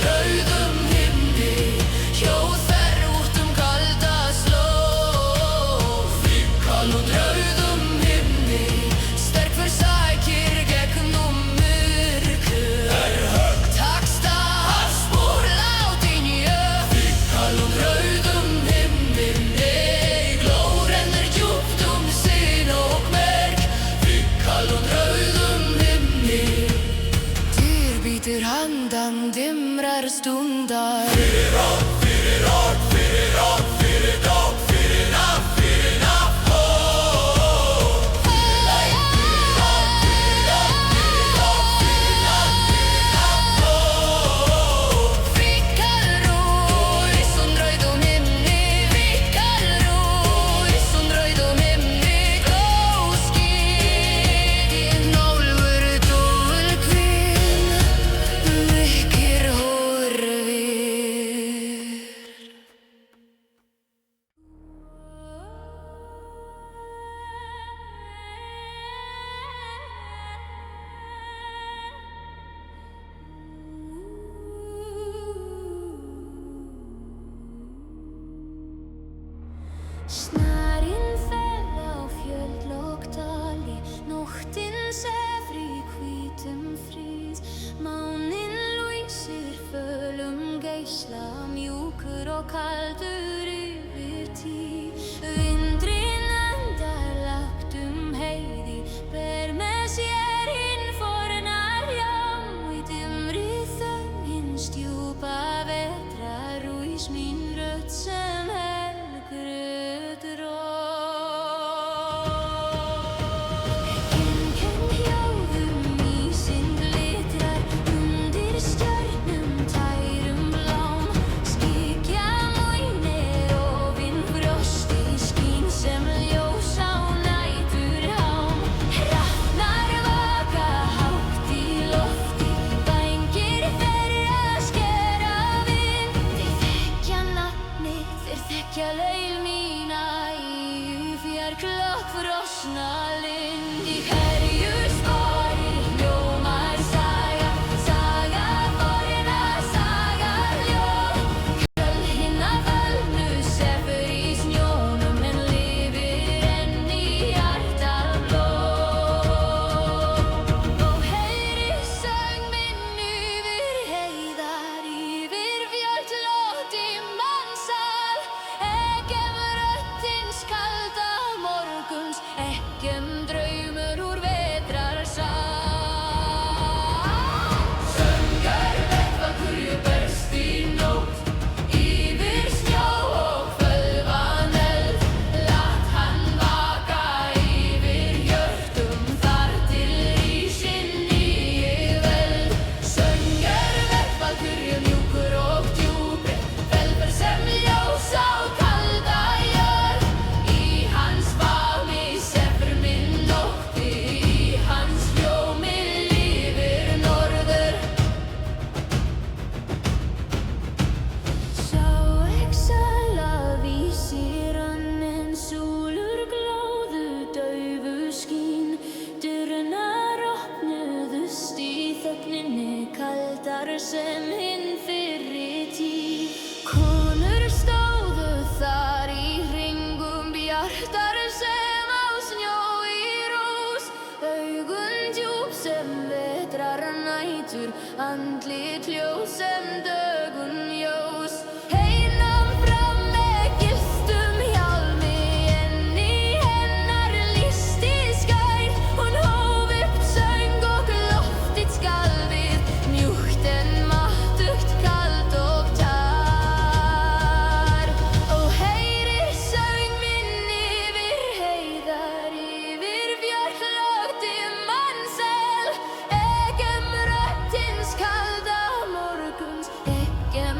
rauðum himni, hjóð fer út kalda slóð. Fikal und rauðum himni, sterk sækir gegnum myrkur. Högt taksta spor látin ég. Fikal und rauðum himni, gló rennur djúpt sinn og merg. Fikal und rauðum himni, bítur handan dimrar stundar. Fyrir orð, fyrir orð, fyrir orð, fyrir dóp, fyrir nafn, fyrir nafn, ó. Fyrir orð, fyrir orð, fyrir orð, fyrir orð, fyrir nafn, ó. Fikal rús und rauðum himni, fikal rús und rauðum himni, glóskín, nólfur dúlkvinn, mikir horfir. Snarinn fer á fjöll og dali, nóttin sefur í hvítum frið. Máninn lýsir fölum geisla, mjúkur og kaldur yfir tíð. Vindurinn andar lágt heiði, ber með sér hinn forna ljá. Í dimri þögn hins djúpa vetrar rís mín rödd sem helgruð rót. Enginn hljóðum í sinn glitrar, undir stjörnum tærum blám. Skikja mænir ofinn frjósti, skín sem ljós á næturhám. Hrafnar vaka hátt í lofti, vængir þeirra skera vind. Þeir þekkja nafnið, þeir þekkja leið mína í fjarklökk frosna lind. Í hverju spori hljómar saga, saga forna, saga ljóð. Köll hinna völnu sefur í snjónum, en lifir enn í hjarta blóð. Og heyri söng minn yfir heiðar, yfir fjöll í mannsal. Ekkem rödd hins kalda morguns, ekkem draumur úr vetrarsal. Söngur vettvakurju berst í nótt, yfir snjó og fölvan eld. Lat hann vaka yfir hjörtum, þar til rísin nýi veld. Söngur vettvakurju mjúkur og djúpur, felber sem ljós á kalda jörð. Í hans faðmi sefur minn nótti, í hans hljómi lifir norður. Sá exala vísir hann, en súlur glóðu daufu skín. Dyrnar opnuðust í þögninni, kaldar sem hinn fyrri tíð. Konur stóðu þar í hringum, bjartar sem á snjó í rós. Augun djúp sem vetrarnætur, andlit ljós sem dögun ljós. Heinan fram með gylltum hjálmi, en í hennar lýsti skær. Hún hóf upp söng og loftið skalfið, mjúkt en máttugt, kalt og tar. Og heyrir söng minn yfir heiðar, yfir fjöll í mannsal. Ekkem rödd hins kalda morguns, ekkem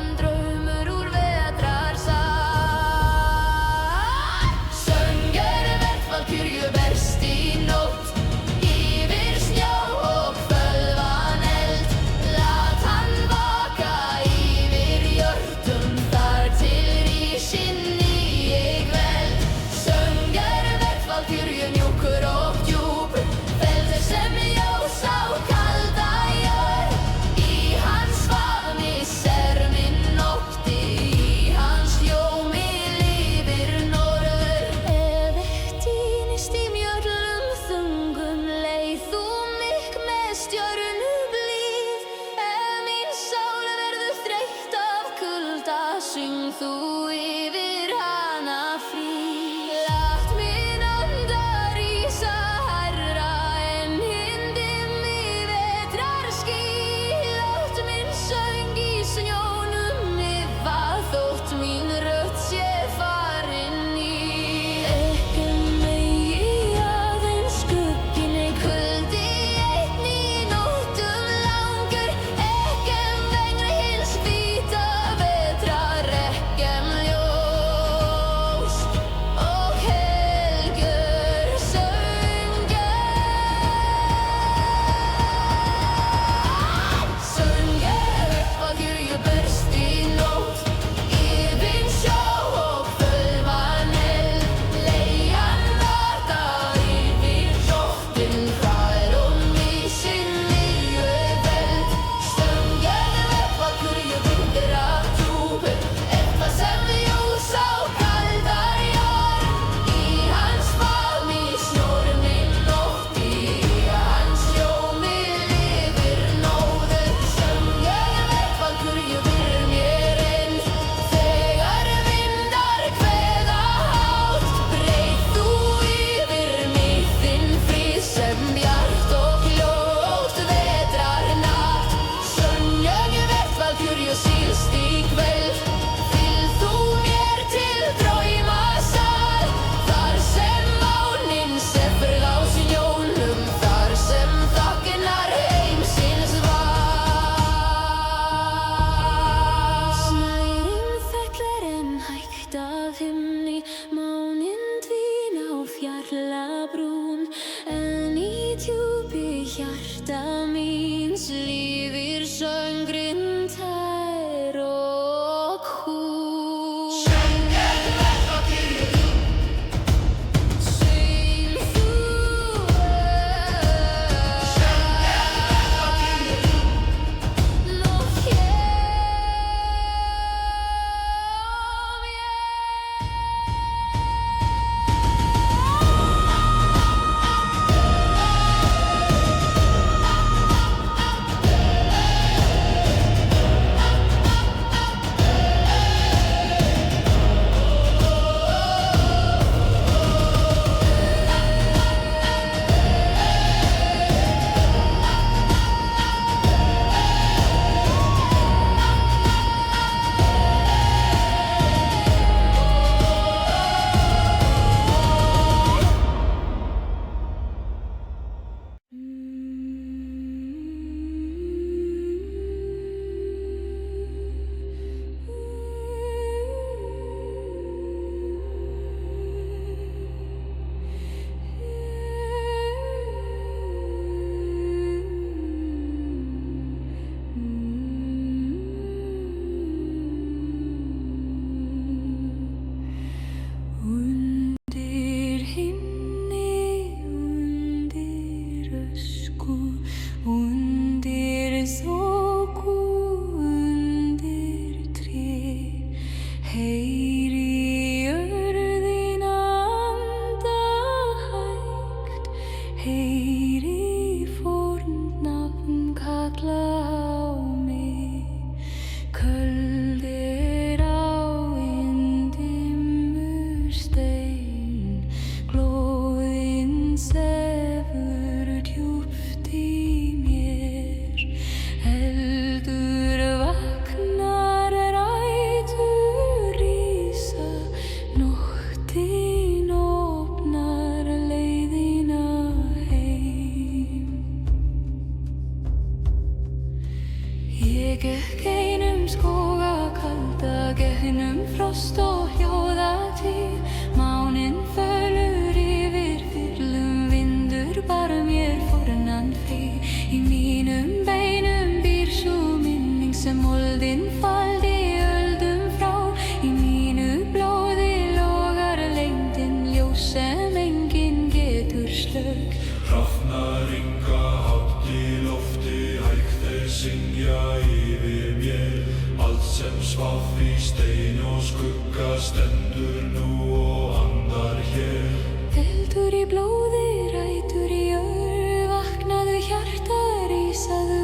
Ég gekk einum skóga kalda, gegnum frost og hljóðatíð. Máninn fölur yfir fyrlum, vindur bar mér fornan frið. Í mínum beinum býr sú minning sem moldin faldi öldum frá. Í mínu blóði logar lengdin, ljós sem enginn getur slökkt. Hrafnar ynga hátt í lofti, hægt þeir syngja yfir mér. Allt sem svaf í stein og skugga stendur nú og andar hér. Eldur í blóði, rætur í jörð, vaknaðu hjarta, rísaðu.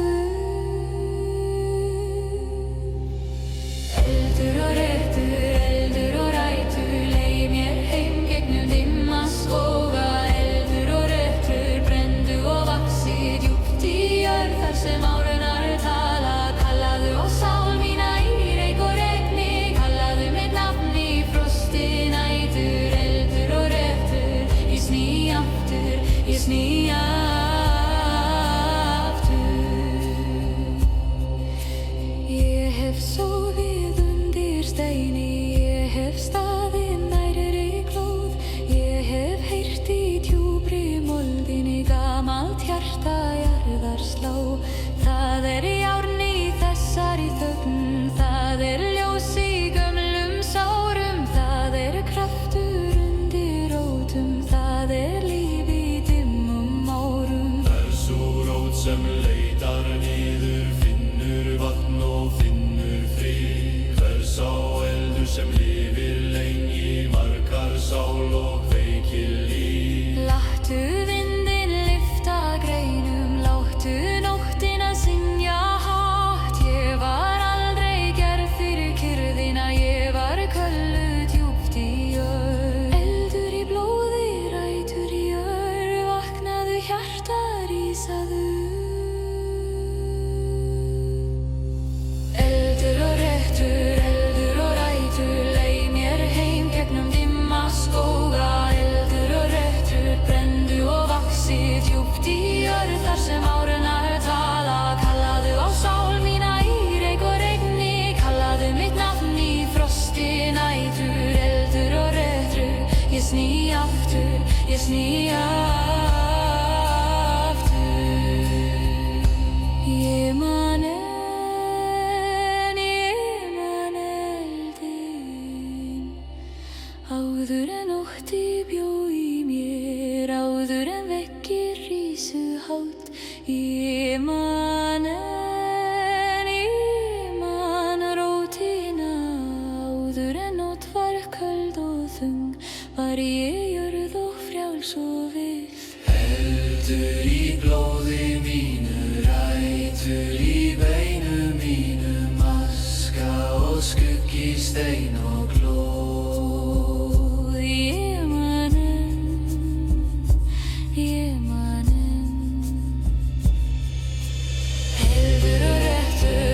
Eldur og rætur, leið mér heim gegnum dimma skóga. Eldur og rætur, brenndu og vaxið djúpt í jörð þar sem árunar tala. Kallaðu á sál mína í reyk og regni, kallaðu mitt nafn í frosti nætur. Eldur og rætur, ég sný aftur, ég sný aftur. Ég hef sofið undir steini, ég hef staðið nærri glóð. Ég hef heyrt í djúpri moldinni gamalt hjarta jarðar slá. Það járn í þessari þögn, það ljós í gömlum sárum. Það kraftur undir rótum, það líf í dimmum árum. Það sú rót sem leitar niður, finnur vatn og finnur frið. Hvers á eldur sem lifir lengi, margar sál og kveikir líf. Láttu vindinn lyfta greinum, láttu nóttina synja hátt. Ég var aldrei gerð fyrir kyrrðina, ég var kölluð djúpt í jörð. Eldur í blóði, rætur í jörð, vaknaðu hjarta, rísaðu. Eldur og rætur, leið mér heim gegnum dimma skóga. Eldur og rætur, brenndu og vaxið djúpt í jörð þar sem árunar tala. Kallaðu á sál mína í reyk og regni, kallaðu mitt nafn í frosti nætur. Eldur og rætur, ég sný aftur, ég sný aftur. Ég man eldinn, áður en ótti bjó í mér, áður en veggir rísu hátt. Ég man rótina, áður en nótt var köld og þung, var ég jörð og frjáls og vill. Eldur í blóði mínu, rætur í beinum mínum, aska og skuggi, stein og glóð. Ég man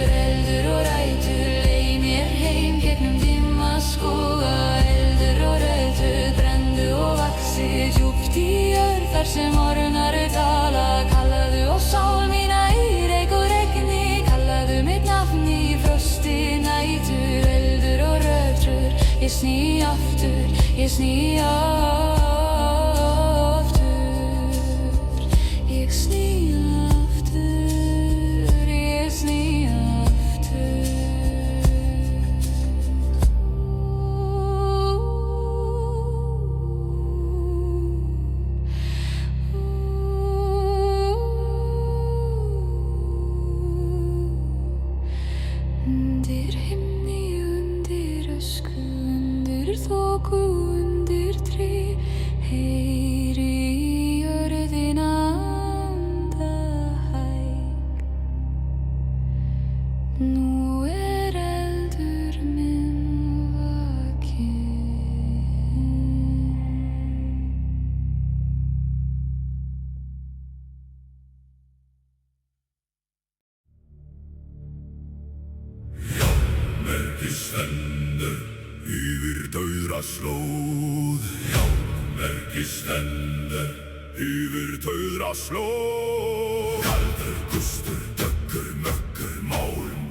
Eldur og rætur, leið mér heim gegnum dimma skóga. Eldur og rætur, brenndu og vaxið djúpt í jörð þar sem árunar tala. Kallaðu á sál mína í reyk og regni, kallaðu mitt nafn í frosti nætur. Eldur og rætur, ég sný aftur, ég sný aftur. Ég sný aftur, ég sný aftur. Undir himni, undir ösku, undir þoku, undir tré, heyri í jörðina anda hæg. Nú eldur minn vakinn. Merkið stendur yfir dauðra slóð. Já, merkið stendur yfir dauðra slóð. Kaldur, gustur, döggur, möggur, málum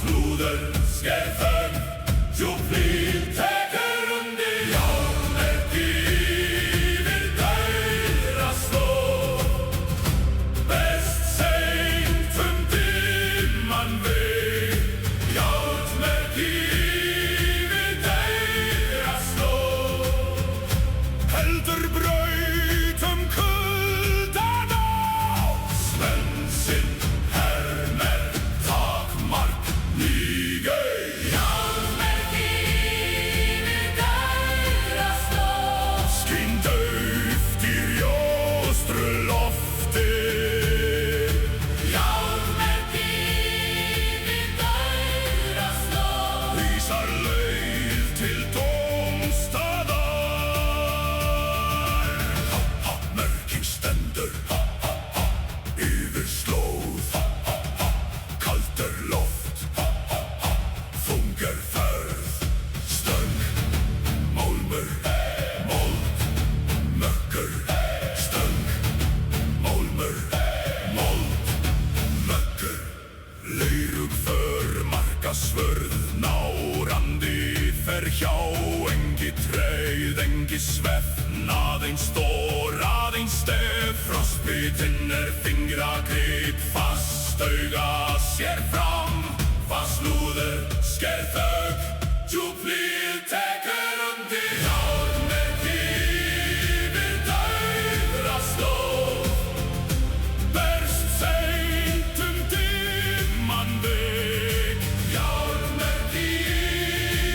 slúður sker þögn, djúp hlíð tekur undir. Járnmerki yfir dauða slóð, best seint dimman veg. Járnmerki yfir dauða slóð, heldur braut kuldan á. Svensinn hermer takmark nýgei. Járnmerki yfir dauða slóð, Skín dauft í ljóstru lofti. járnmerki yfir dauða slóð. Vísar leið til dómstaðar. Mörkin stendur yfir slóð. Kaldur loft, þungur ferð. Stöng, málmur, mold, mökkur. Stöng, málmur, mold, mökkur. Leirug för markasvörð, nárandi fer hjá. Engi treið, engi svefn, aðeins stór, aðeins stef. Frostbitinn fingragrip, fast auga sér fram. Fast slúður sker þögn, djúp hlíð tekur undir. Járnmerki yfir dauða slóð, berst seint dimman veg. Járnmerki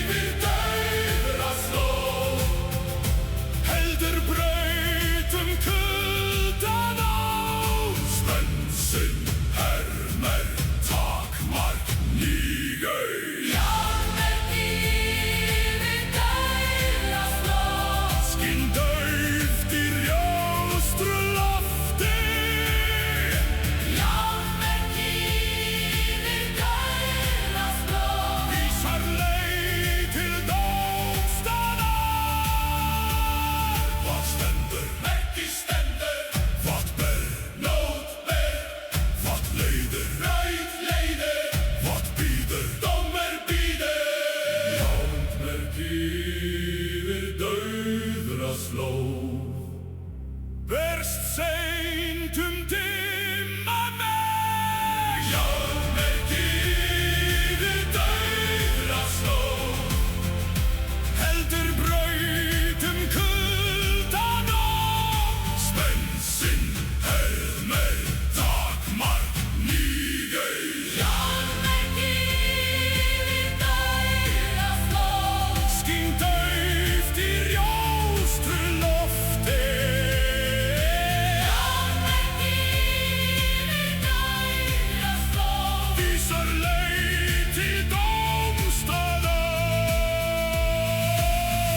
yfir dauða slóð, heldur braut kuldan á. Svensinn hermer takmark nýgei. Járnmerki yfir dauða slóð, Skín dauft í ljóstru lofti. járnmerki yfir dauða slóð. Vísar leið til dómstaðar. Hvað stendur? Merki stendur. Hvað ber? Nót ber. Hvað leiðir? Braut leiðir. Hvað bíður? Dómur bíður. Járnmerki yfir dauða slóð, berst seint dimman veg. Járnmerki yfir dauða slóð, heldur braut kuldan á. Svensinn hermer takmark nýgei. Járnmerki yfir dauða slóð, Skín dauft í ljóstru lofti. járnmerki yfir dauða slóð. Vísar leið til dómstaðar.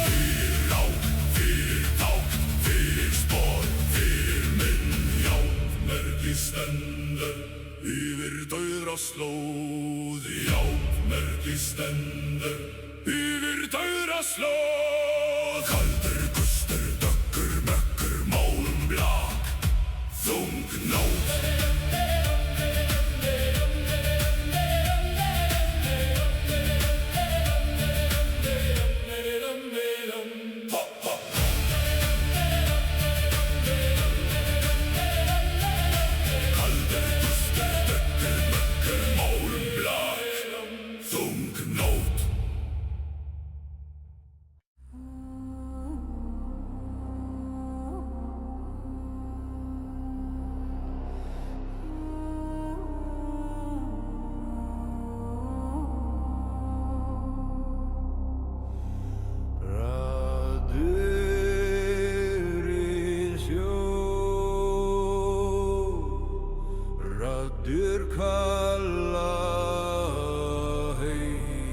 Fyrir rák, fyrir ták, fyrir spor, fyrir minn. Járnmerki stendur yfir dauða slóð. Járnmerki stendur yfir dauða slóð. Kaldur gustur, dökkur mökkur, málm blak, þung nót. Kaldur gustur, dökkur mökkur, málm blak, þung nót. Raddir í sjó, raddir kalla heim.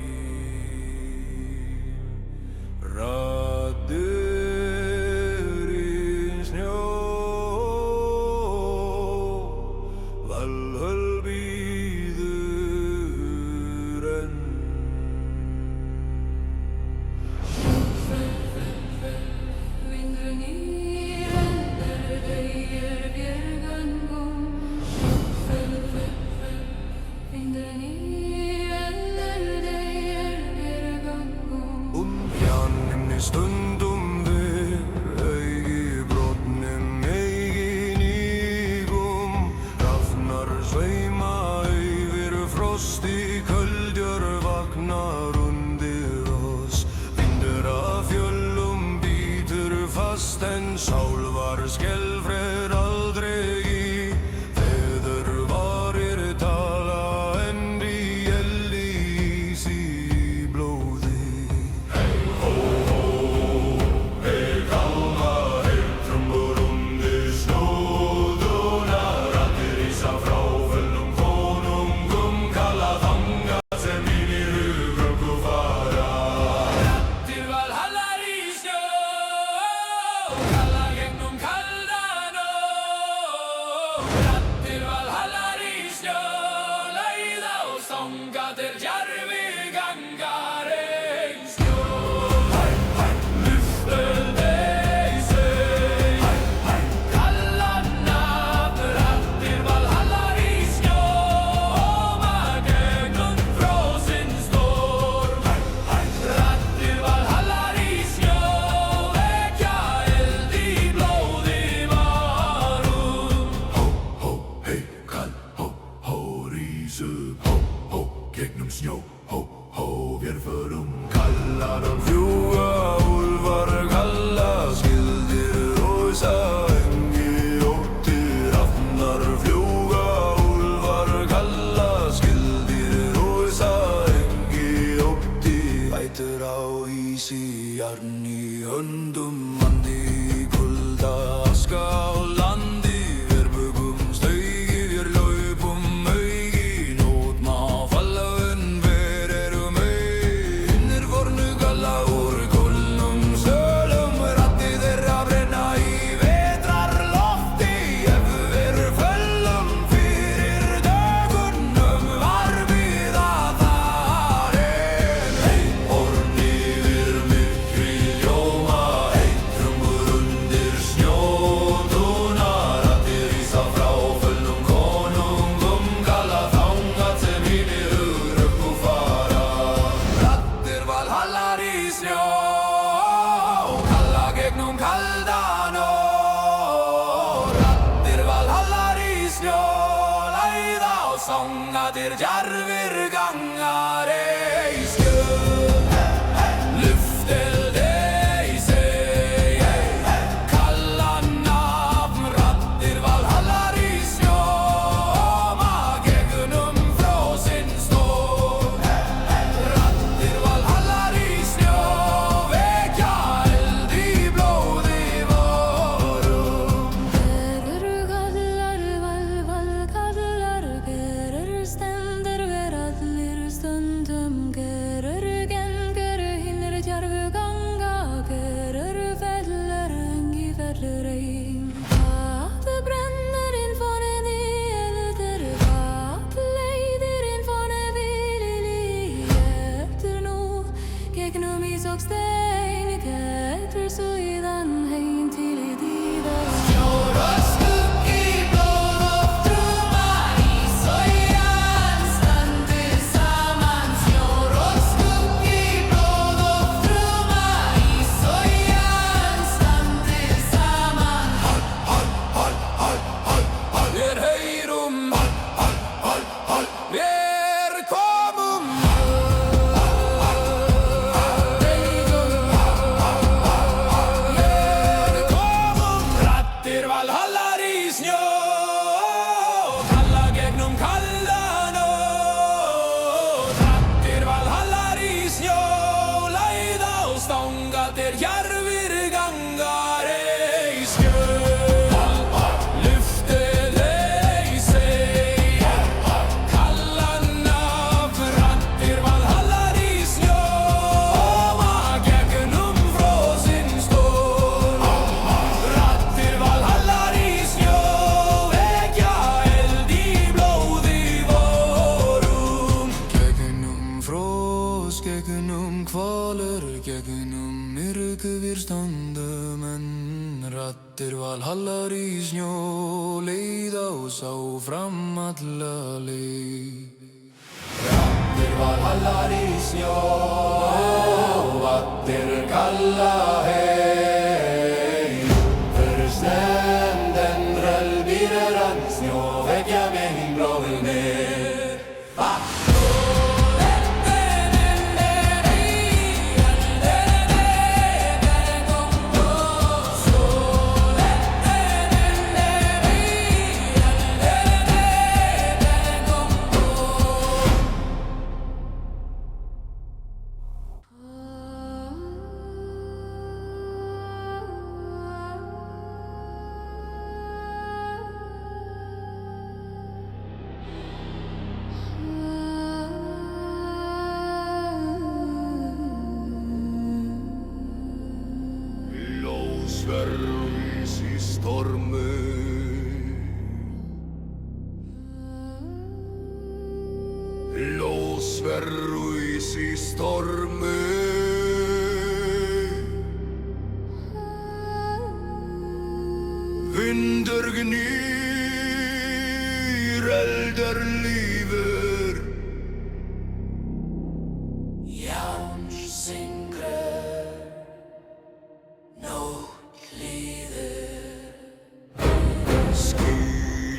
stundum við augi brotnum eigin ígum. Rafnar sveima yfir frosti, köldjör vaknar undir oss. Vindur af fjöllum bítur fast en sál var skelfred aldrei í. Feður varir tala en í eldi ís í blóði. Hey ho ho, hey kalma, hey trumbur undir snjóðuna. Raddir rísa frá föllnum konungum, kalla þangað sem hinir hugröggu fara. Raddir valhallar í snjó, kalla gegnum kalda nótt. Raddir valhallar í snjó, leiða og þangað til djarfi gangar ei snjó. Lyftuð ei sig, kalla nafn. Raddir valhallar í snjó, óma gegnum frosin storm. Raddir valhallar í snjó, vekja eld í blóði varum. Hó, hó, hey, kall, hó, rís upp. Hó, gegnum snjó. Hó, vér förum. Kallar og Fljúga úlfar kalla, skildir rósa engi óttir. Rafnar fljúga úlfar kalla, skildir rósa engi óttir. Bætur á ísi, jarn í höndum, mandi í kulda, aska á landi. Vér bugumst augi, vér laupum augi, nót má falla en ver erum ei. Hinnir fornu kalla úr kulnum sölum, raddir þeirra brenna í vetrarlofti. Ef við föllum fyrir dögunum, var við að þar en hey, horn yfir myrkrið ljóma. Hey, trumbur undir snjóduna. Raddir rísa frá föllnum konungum, kalla þangað sem hinir hugröggu fara. Raddir valhallar í snjó, kalla gegnum kalda nótt. Raddir valhallar í snjó, leiða og þangað til djarfir gangar ei snjó. Lyftuð ei sig, kalla nafn. Raddir valhallar í snjó, óma gegnum frosin storm. Raddir valhallar í snjó, vekja eld í blóði vorum. Gerur kallar, kallar, gerur stendur ver allir stundum. Gerur hinir djarfu ganga, gerur fellur engi fellur ein. Vatn brennur inn foran í eldur, vatn leiðir inn foran vilin í. Getur nú gegnum ís og stein, getur síðan heim til í dýða. Snjór og skuggi, blóð og trúma, ís og jörð standir saman. Snjór og skuggi, blóð og trúma, ís og jörð standir saman. Vér heyrum, vér komum. Vér komum. Raddir valhallar í snjó, kalla gegnum kalda nótt. Raddir valhallar í snjó, leiða og þangað til djarfir gangar ei snjó. Lyftuð ei sig, kalla nafn. Raddir valhallar í snjó, óma gegnum frosin storm. Raddir valhallar í snjó, vekja eld í blóði vorum. Gegnum frost, gegnum kvalur, gegnum myrku við stöndum en. Raddir valhallar í snjó, leiða og sá fram alla leið. Raddir valhallar í snjó, raddir kalla rís í stormi. Vindur gnýr, eldur lífur. Járns syngur, nótt líður. Ský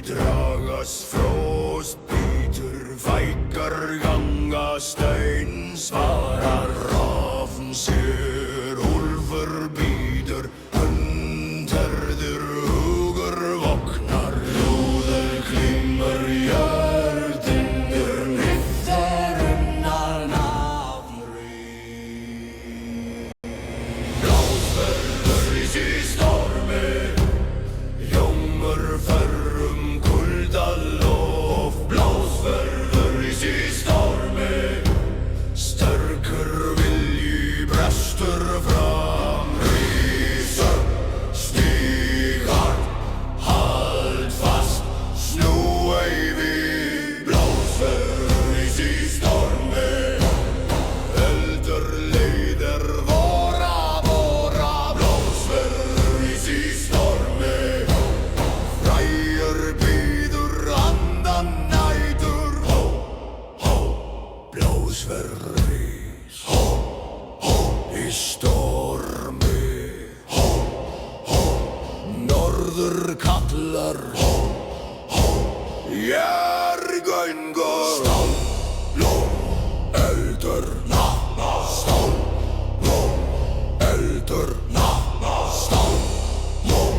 dragast, frost bítur, fækkar ganga stein. Svarar rafn sér, úlfur bítur, hundherður hugur vognar. Lúður klimmur jörðindur, nýttar unnar nafnrýr. Blásverður í stormi, ljómur ferrum kuldalof. Blásverður í stormi, sterkur vilji brestur fram. Rísur, stíg hart, hald fast, snú ei við. Blásverður í stormi, eldur leiðir vora. Blásverður í stormi, frægur bíður andan nætur. Blásverður í stormi, norður kallar, jörgöngur. Stál, lón, eldur, stál, lón, eldur, stál, lón,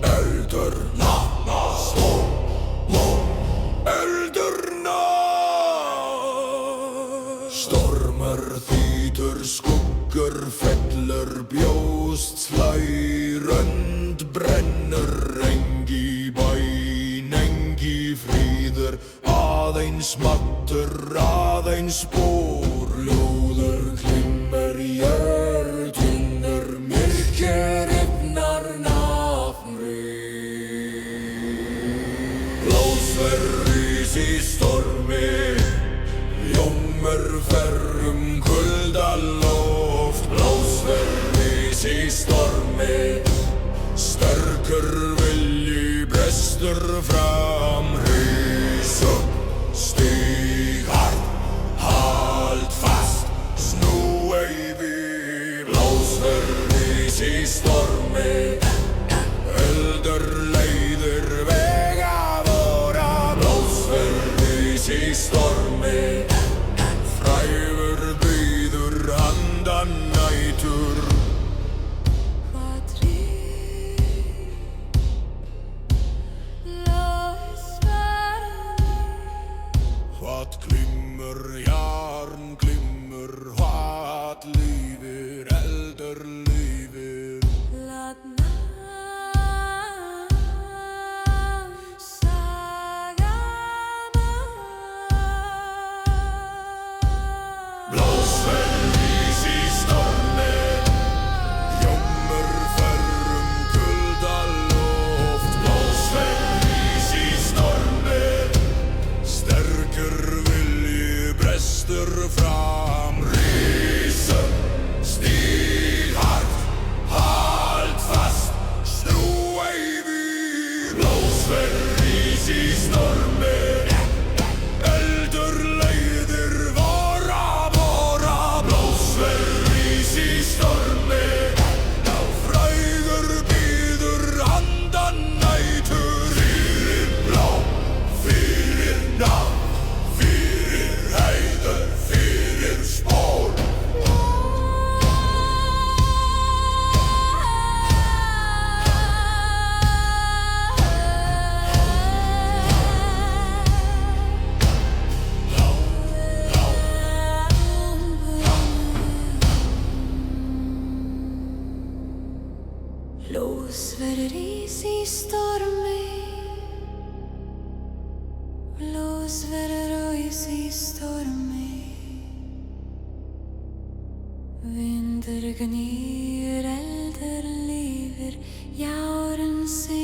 eldur, stál, lón, eldur, stormar þýtur, skuggur fellur, bjóst slær, önd brennur. Engi bæn, engi fríður, aðeins mattur, aðeins spór. Lúður klimmur jörðindur, myrkir rifnar nafnrýr. Blásverður í stormi, ljómur ferrum kuldaloft. Blásverður í stormi, sterkur vilji brestur fram. Rís upp, stíg hart, hald fast, snú ei við. Blásverður í stormi, eldur leiðir vega vora. Blásverður í stormi, frægur bíður handan nætur. Hvað glimmur, járn glimmur, hvað lífir, eldur lífir. Blásverður í stormi, ljómur ferrum kuldaloft. Blásverður í stormi, sterkur vilji brestur fram. Rísur, stíg hart, hald fast, snú ei við. Blásverður í stormi, eldur leiðir vora. Blásverður í stormi, frægur bíður handan nætur. Fyrir blá, fyrir nafn, fyrir heiður, fyrir spór. Blásverður í stormi, blásverður í stormi. Vindur gnýr, eldur lífir, járn syngur.